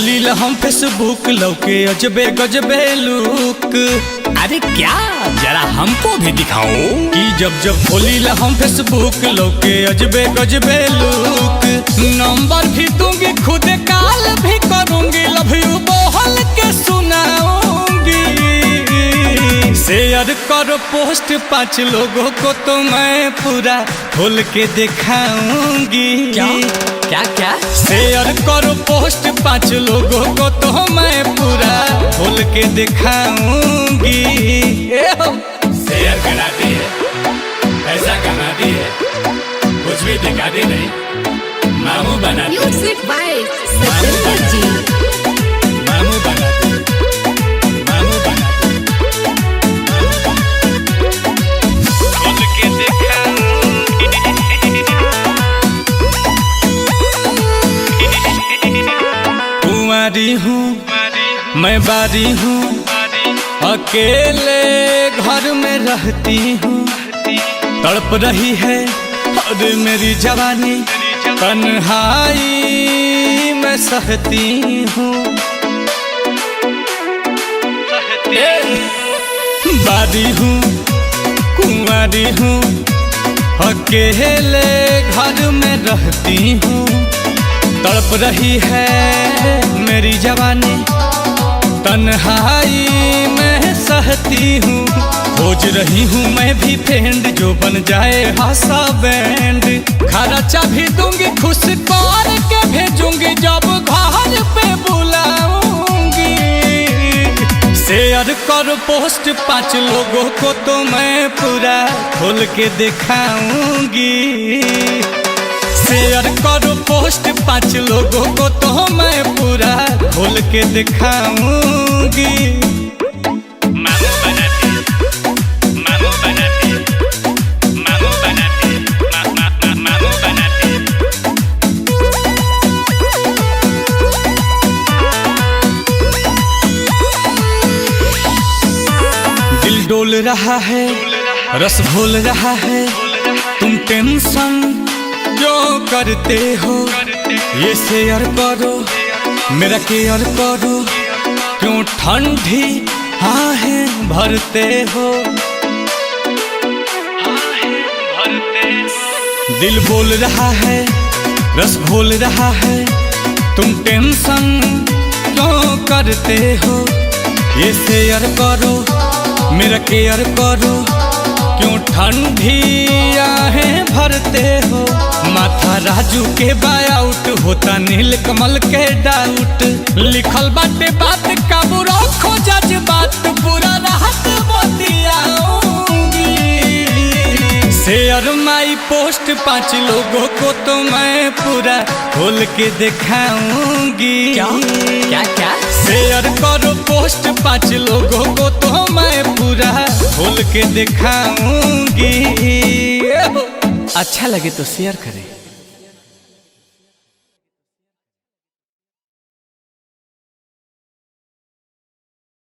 खोली ला हम फेसबुक लौके अजबे गजबे लुक। अरे क्या, जरा हमको भी दिखाओ। कि जब खोली ला हम फेसबुक लौके अजबे गजबे लुक। नंबर भी दूंगी खुद कॉल भी करूंगी, लव यू बोल के सुनाऊंगी। शेयर करो पोस्ट 5 लोगों को तो मैं पूरा खोल के दिखाऊंगी। क्या क्या क्या? शेयर करो पोस्ट 5 लोगों को तो मैं पूरा खोल के दिखाऊंगी। शेयर कराती है, पैसा कमाती है, कुछ भी दिखाती नहीं, मामू बनाती है। म्यूजिक बाय सतेंद्र जी। मामू बनाती है, मामू बनाती है, खोल के दिखाऊंगी। कुंवारी हूँ मैं, बारी हूँ, अकेले घर में रहती हूँ। तड़प रही है और मेरी जवानी, तन्हाई मैं सहती हूँ। बारी हूँ कुंवारी हूँ, अकेले घर में रहती हूँ। तड़प रही है मेरी जवानी, तन्हाई मैं सहती हूँ। खोज रही हूँ मैं भी फ्रेंड जो बन जाए हासा बैंड। खर्चा भी दूंगी खुश कर के भेजूंगी जब घर पे बुलाऊंगी। शेयर कर पोस्ट 5 लोगों को तो मैं पूरा खोल के दिखाऊंगी। शेयर करो पोस्ट 5 लोगों को तो मैं पूरा खोल के दिखाऊंगी। मामू बनाती है, मामू बनाती है, मामू बनाती है, मामू बनाती है। दिल डोल रहा है, रस घोल रहा है, तुम टेंशन जो करते हो ये शेयर करो, मेरा केयर करो। क्यों ठंडी आहें भरते हो, दिल बोल रहा है, रस घोल रहा है, तुम टेंशन क्यों करते हो ये शेयर करो, मेरा केयर करो। क्यों ठंडी आहें भरते हो। माथा राजू के बायाउट होता नील कमल के डाउट। लिखल बाटे बात काबू रखो जज्बात, पूरा राहत बतियाऊंगी। शेयर माई पोस्ट 5 लोगों को तो मैं पूरा खोल के दिखाऊंगी। क्या क्या क्या? शेयर करो पोस्ट 5 लोगों को तो मैं पूरा खोल के दिखाऊंगी। अच्छा लगे तो शेयर करें।